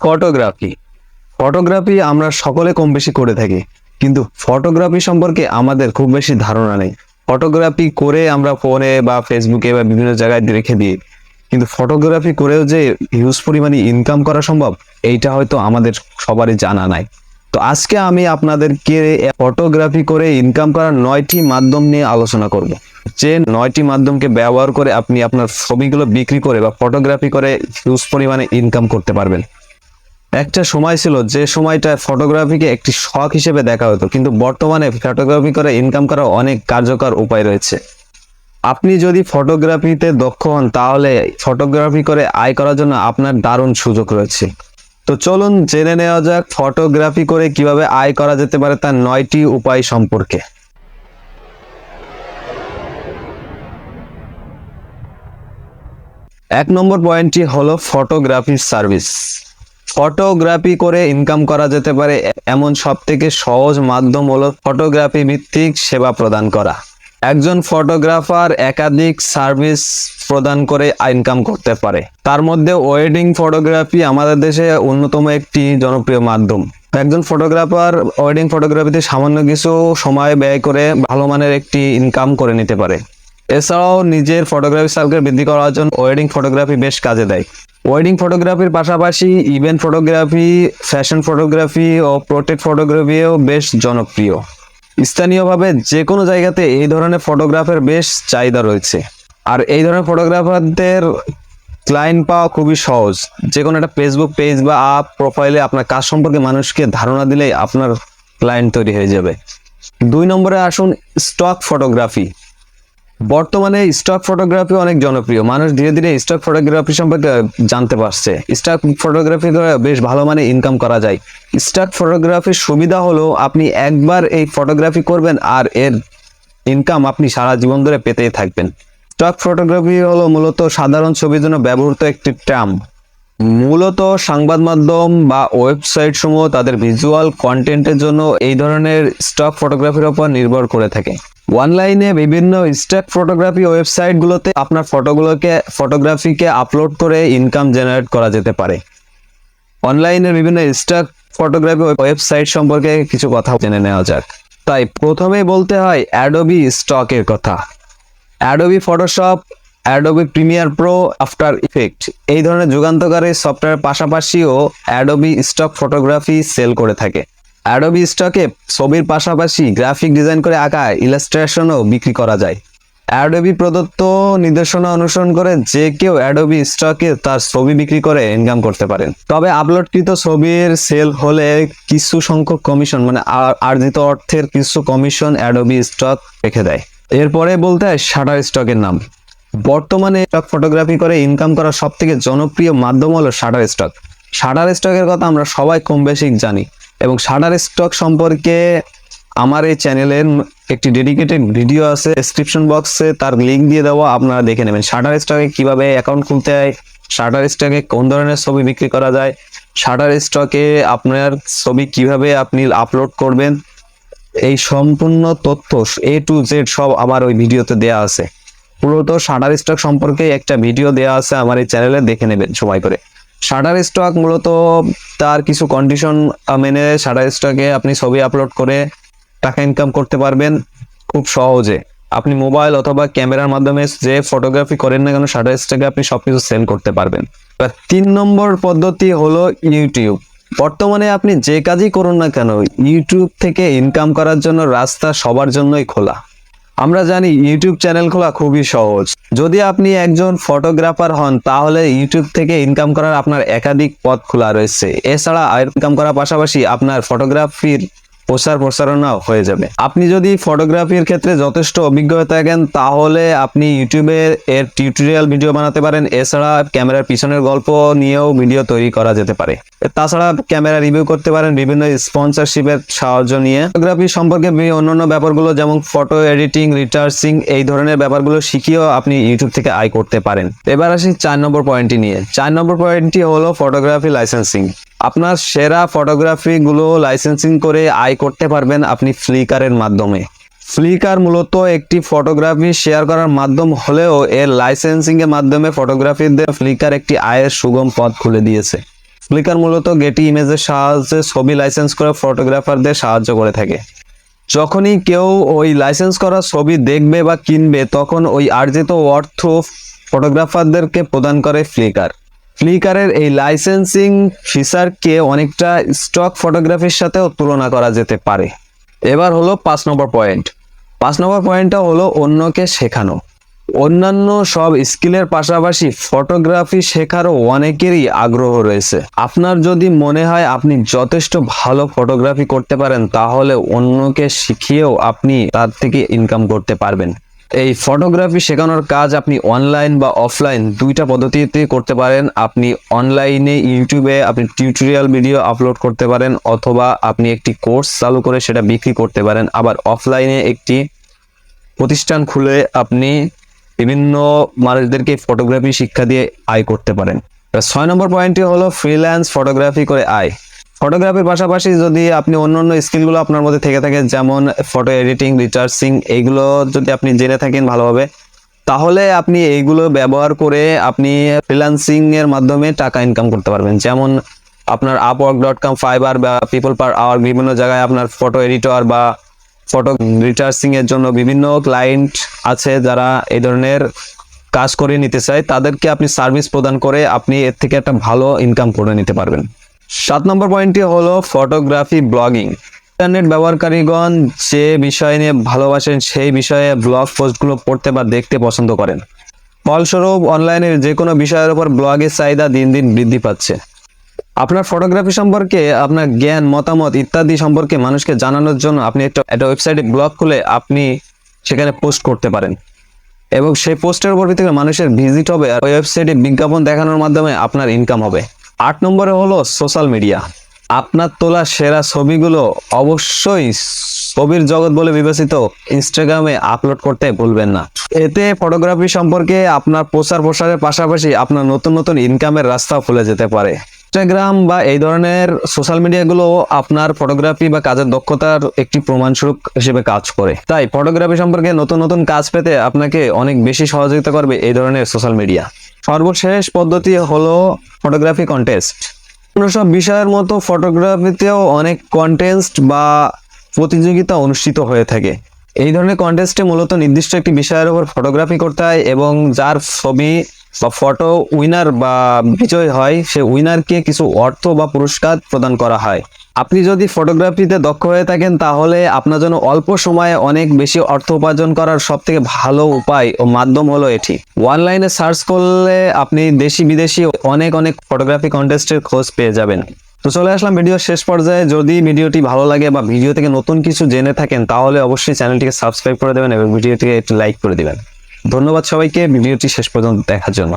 Photography photography আমরা সকলে কম বেশি করে থাকি, কিন্তু ফটোগ্রাফি সম্পর্কে আমাদের খুব বেশি ধারণা নেই। ফটোগ্রাফি করে আমরা ফোনে বা ফেসবুকে বা বিভিন্ন জায়গায় রেখে দিই, কিন্তু ফটোগ্রাফি করেও যে হিউজ পরিমাণে ইনকাম করা সম্ভব এইটা হয়তো আমাদের সবারই জানা নাই। তো আজকে আমি আপনাদেরকে ফটোগ্রাফি করে ইনকাম করার 9টি মাধ্যম নিয়ে আলোচনা করব, যে 9টি মাধ্যমকে ব্যবহার করে আপনি আপনার ছবিগুলো বিক্রি করে বা ফটোগ্রাফি করে হিউজ পরিমাণে ইনকাম করতে পারবেন। একটা সময় ছিল যে সময়টা ফটোগ্রাফিকে একটি শখ হিসেবে দেখা হতো, কিন্তু বর্তমানে ফটোগ্রাফি করে ইনকাম করার অনেক কার্যকর উপায় রয়েছে। আপনি যদি ফটোগ্রাফিতে দক্ষ হন তাহলে ফটোগ্রাফি করে আয় করার জন্য আপনার দারুণ সুযোগ রয়েছে। তো চলুন জেনে নেওয়া যাক ফটোগ্রাফি করে কিভাবে আয় করা যেতে পারে তার 9টি উপায় সম্পর্কে। 1 নম্বর পয়েন্টটি হলো ফটোগ্রাফি সার্ভিস। ফটোগ্রাফি করে ইনকাম করা যেতে পারে এমন সবথেকে সহজ মাধ্যম হলো ফটোগ্রাফি ভিত্তিক সেবা প্রদান করা। একজন ফটোগ্রাফার একাধিক সার্ভিস প্রদান করে ইনকাম করতে পারে। তার মধ্যে ওয়েডিং ফটোগ্রাফি আমাদের দেশে অন্যতম একটি জনপ্রিয় মাধ্যম। একজন ফটোগ্রাফার ওয়েডিং ফটোগ্রাফিতে সামান্য কিছু সময় ব্যয় করে ভালো মানের একটি ইনকাম করে নিতে পারে। এছাড়াও নিজের ফটোগ্রাফি সার্কেল বৃদ্ধি করার জন্য ওয়েডিং ফটোগ্রাফি বেশ কাজে দেয়। ওয়েডিং ফটোগ্রাফির পাশাপাশি ইভেন্ট ফটোগ্রাফি, ফ্যাশন ফটোগ্রাফি ও পোর্ট্রেট ফটোগ্রাফিও বেশ জনপ্রিয়। স্থানীয়ভাবে যে কোনো জায়গাতে এই ধরনের ফটোগ্রাফের বেশ চাহিদা রয়েছে, আর এই ধরনের ফটোগ্রাফারদের ক্লায়েন্ট পাওয়া খুবই সহজ। যে কোনো একটা ফেসবুক পেজ বা প্রোফাইলে আপনার কাজ সম্পর্কে মানুষকে ধারণা দিলেই আপনার ক্লায়েন্ট তৈরি হয়ে যাবে। 2 নম্বরে আসুন স্টক ফটোগ্রাফি। বর্তমানে স্টক ফটোগ্রাফি অনেক জনপ্রিয়, মানুষ ধীরে ধীরে স্টক ফটোগ্রাফি সম্পর্কে জানতে পারছে। স্টক ফটোগ্রাফি করে বেশ ভালো মানে ইনকাম করা যায়। স্টক ফটোগ্রাফির সুবিধা হলো আপনি একবার এই ফটোগ্রাফি করবেন আর এর ইনকাম আপনি সারা জীবন ধরে পেতেই থাকবেন। স্টক ফটোগ্রাফি হলো মূলত সাধারণ ছবির জন্য ব্যবহৃত একটি টার্ম। মূলত সংবাদ মাধ্যম বা ওয়েবসাইট সমূহ তাদের ভিজুয়াল কন্টেন্টের জন্য এই ধরনের স্টক ফটোগ্রাফির উপর নির্ভর করে থাকে। অনলাইনে বিভিন্ন স্টক ফটোগ্রাফি ওয়েবসাইটগুলোতে আপনার ফটোগ্রাফিকে আপলোড করে ইনকাম জেনারেট করা যেতে পারে। অনলাইনে বিভিন্ন স্টক ফটোগ্রাফি ওয়েবসাইট সম্পর্কে কিছু কথা জেনে নেওয়া যাক। তাই প্রথমেই বলতে হয় অ্যাডোবি স্টকের কথা। Adobe Photoshop, Adobe Premiere Pro, after effect এই ধরনের যুগান্তকারী সফটওয়্যার পাশাপাশিও অ্যাডোবি স্টক ফটোগ্রাফি সেল করে থাকে। অ্যাডোবি স্টকে ছবির পাশাপাশি গ্রাফিক ডিজাইন করে আঁকা ইলাস্ট্রেশনও বিক্রি করা যায়। অ্যাডোবি প্রদত্ত নির্দেশনা অনুসরণ করে যে কেউ অ্যাডোবি স্টকে তার ছবি বিক্রি করে ইনকাম করতে পারেন। তবে আপলোডকৃত ছবির সেল হলে কিছু সংখ্যক কমিশন মানে অর্জিত অর্থের কিছু কমিশন অ্যাডোবি স্টক রেখে দেয়। এরপরে বলতে হয় শাটার স্টকের নাম। বর্তমানে স্টক ফটোগ্রাফি করে ইনকাম করার সবথেকে জনপ্রিয় মাধ্যম হলো শাটার স্টক। শাটার স্টকের কথা আমরা সবাই কম বেশি জানি, এবং শাটার স্টক সম্পর্কে আমার এই চ্যানেলের একটি ডেডিকেটেড ভিডিও আছে, ডেসক্রিপশন বক্সে তার লিঙ্ক দিয়ে দেওয়া, আপনারা দেখে নেবেন। শাটার স্টকে কিভাবে অ্যাকাউন্ট খুলতে হয়, শাটার স্টকে কোন ধরনের ছবি বিক্রি করা যায়, শাটার স্টকে আপনার ছবি কিভাবে আপনি আপলোড করবেন, এই সম্পূর্ণ তথ্য A to Z সব আমার ওই ভিডিওতে দেওয়া আছে। মূলত শাটার স্টক সম্পর্কে একটা ভিডিও দেওয়া আছে আমার এই চ্যানেলে, দেখে নেবেন সময় করে। শাটার স্টক মূলত তার কিছু কন্ডিশন মেনে শাটার স্টকে আপনি ছবি আপলোড করে টাকা ইনকাম করতে পারবেন খুব সহজে। আপনি মোবাইল অথবা ক্যামেরার মাধ্যমে যে ফটোগ্রাফি করেন না কেন শাটার স্টকে আপনি সবকিছু সেল করতে পারবেন। 3 নম্বর পদ্ধতি হলো ইউটিউব। বর্তমানে আপনি যে কাজই করুন না কেন ইউটিউব থেকে ইনকাম করার জন্য রাস্তা সবার জন্যই খোলা। আমরা জানি ইউটিউব চ্যানেল খোলা খুবই সহজ। যদি আপনি একজন ফটোগ্রাফার হন তাহলে ইউটিউব থেকে ইনকাম করার আপনার একাধিক পথ খোলা রয়েছে। এছাড়া ইনকাম করার পাশাপাশি আপনার ফটোগ্রাফির প্রচারণাও হয়ে যাবে। আপনি যদি ফটোগ্রাফির ক্ষেত্রে যথেষ্ট অভিজ্ঞ হয়ে থাকেন তাহলে আপনি ইউটিউবে এর টিউটোরিয়াল ভিডিও বানাতে পারেন। এছাড়া ক্যামেরার পিছনের গল্প নিয়েও ভিডিও তৈরি করা যেতে পারে। তাছাড়া ক্যামেরা রিভিউ করতে পারেন বিভিন্ন স্পন্সরশিপের সাহায্য নিয়ে। ফটোগ্রাফি সম্পর্কে অন্যান্য ব্যাপারগুলো যেমন ফটো এডিটিং, রিটার্সিং এই ধরনের ব্যাপারগুলো শিখিয়েও আপনি ইউটিউব থেকে আয় করতে পারেন। এবার আসি 4 নম্বর পয়েন্টটি নিয়ে। 4 নম্বর পয়েন্টটি হলো ফটোগ্রাফি লাইসেন্সিং। আপনার সেরা ফটোগ্রাফি গুলো লাইসেন্সিং করে আয় করতে পারবেন আপনি ফ্লিকারের মাধ্যমে। ফ্লিকার মূলত একটি ফটোগ্রাফি শেয়ার করার মাধ্যম হলেও এর লাইসেন্সিং এর মাধ্যমে ফটোগ্রাফিদের ফ্লিকার একটি আয়ের সুগম পথ খুলে দিয়েছে। ফ্লিকার মূলত গেটি ইমেজের সাহায্যে ছবি লাইসেন্স করে ফটোগ্রাফারদের সাহায্য করে থাকে। যখনই কেউ ওই লাইসেন্স করা ছবি দেখবে বা কিনবে তখন ওই অর্জিত অর্থ ফটোগ্রাফারদেরকে প্রদান করে ফ্লিকার। ফ্লিকারের এই লাইসেন্সিং ফিচারকে অনেকটা স্টক ফটোগ্রাফির সাথেও তুলনা করা যেতে পারে। এবার হলো 5 নম্বর পয়েন্ট। 5 নম্বর পয়েন্টটা হলো অন্যকে শেখানো। অন্যান্য সব স্কিলের পাশাপাশি ফটোগ্রাফি শেখারও অনেকেরই আগ্রহ রয়েছে। আপনার যদি মনে হয় আপনি যথেষ্ট ভালো ফটোগ্রাফি করতে পারেন তাহলে অন্যকে শিখিয়েও আপনি তার থেকে ইনকাম করতে পারবেন। এই ফটোগ্রাফি শেখানোর কাজ আপনি অনলাইন বা অফলাইন দুইটা পদ্ধতিতে করতে পারেন। আপনি অনলাইনে ইউটিউবে আপনি টিউটোরিয়াল ভিডিও আপলোড করতে পারেন, অথবা আপনি একটি কোর্স চালু করে সেটা বিক্রি করতে পারেন। আবার অফলাইনে একটি প্রতিষ্ঠান খুলে আপনি বিভিন্ন মানুষদেরকে ফটোগ্রাফি শিক্ষা দিয়ে আয় করতে পারেন। 6 নম্বর পয়েন্টটি হলো ফ্রিল্যান্স ফটোগ্রাফি করে আয়। ফটোগ্রাফির পাশাপাশি যদি আপনি অন্যান্য স্কিলগুলো আপনার মধ্যে থেকে থাকে, যেমন ফটো এডিটিং, রিটার্সিং, এইগুলো যদি আপনি জেনে থাকেন ভালোভাবে, তাহলে আপনি এইগুলো ব্যবহার করে আপনি ফ্রিল্যান্সিং এর মাধ্যমে টাকা ইনকাম করতে পারবেন। যেমন আপনার upwork.com, ফাইবার বা পিপল পার আওয়ার, বিভিন্ন জায়গায় আপনার ফটো এডিটর বা ফটো রিটার্সিং এর জন্য বিভিন্ন ক্লায়েন্ট আছে যারা এই ধরনের কাজ করে নিতে চায়। তাদেরকে আপনি সার্ভিস প্রদান করে আপনি এর থেকে একটা ভালো ইনকাম করে নিতে পারবেন। 7 নম্বর পয়েন্টটি হলো ফটোগ্রাফি ব্লগিং। ইন্টারনেট ব্যবহারকারীগণ যে বিষয় নিয়ে ভালোবাসেন সেই বিষয়ে ব্লগ পোস্টগুলো পড়তে বা দেখতে পছন্দ করেন। ফলস্বরূপ অনলাইনের যে কোনো বিষয়ের উপর ব্লগের চাহিদা দিন দিন বৃদ্ধি পাচ্ছে। আপনার ফটোগ্রাফি সম্পর্কে আপনার জ্ঞান, মতামত ইত্যাদি সম্পর্কে মানুষকে জানানোর জন্য আপনি একটা ওয়েবসাইটে ব্লগ খুলে আপনি সেখানে পোস্ট করতে পারেন এবং সেই পোস্টের উপর ভিত্তি করে মানুষের ভিজিট হবে আর ওই ওয়েবসাইটে বিজ্ঞাপন দেখানোর মাধ্যমে আপনার ইনকাম হবে। 8 নম্বরে হলো সোশ্যাল মিডিয়া। আপনার তোলা সেরা ছবিগুলো অবশ্যই ছবির জগৎ বলে বিবেচিত ইনস্টাগ্রামে আপলোড করতে ভুলবেন না। এতে ফটোগ্রাফি সম্পর্কে আপনার প্রসারের পাশাপাশি আপনার নতুন নতুন ইনকামের রাস্তা খুলে যেতে পারে। ইনস্টাগ্রাম বা এই ধরনের সোশ্যাল মিডিয়াগুলো আপনার ফটোগ্রাফি বা কাজের দক্ষতার একটি প্রমাণস্বরূপ হিসেবে কাজ করে। তাই ফটোগ্রাফি সম্পর্কে নতুন নতুন কাজ পেতে আপনাকে অনেক বেশি সহযোগিতা করবে এই ধরনের সোশ্যাল মিডিয়া। সর্বশেষ পদ্ধতি হলো ফটোগ্রাফি কন্টেস্ট। অন্য সব বিষয়ের মতো ফটোগ্রাফিতেও অনেক কন্টেস্ট বা প্রতিযোগিতা অনুষ্ঠিত হয়ে থাকে। এই ধরনের কন্টেস্টে মূলত নির্দিষ্ট একটি বিষয়ের উপর ফটোগ্রাফি করতে হয় এবং যার ছবি বা ফটো উইনার বা বিজয় হয় সে উইনারকে কিছু অর্থ বা পুরস্কার প্রদান করা হয়। আপনি যদি ফটোগ্রাফিতে দক্ষ হয়ে থাকেন তাহলে আপনার জন্য অল্প সময়ে অনেক বেশি অর্থ উপার্জন করার সবথেকে ভালো উপায় ও মাধ্যম হলো এটি। অনলাইনে সার্চ করলে আপনি দেশি বিদেশি অনেক ফটোগ্রাফি কন্টেস্টের খোঁজ পেয়ে যাবেন। তো চলে আসলাম ভিডিওর শেষ পর্যায়ে। যদি ভিডিওটি ভালো লাগে বা ভিডিও থেকে নতুন কিছু জেনে থাকেন তাহলে অবশ্যই চ্যানেলটিকে সাবস্ক্রাইব করে দেবেন এবং ভিডিওটিকে একটু লাইক করে দিবেন। ধন্যবাদ সবাইকে ভিডিওটি শেষ পর্যন্ত দেখার জন্য।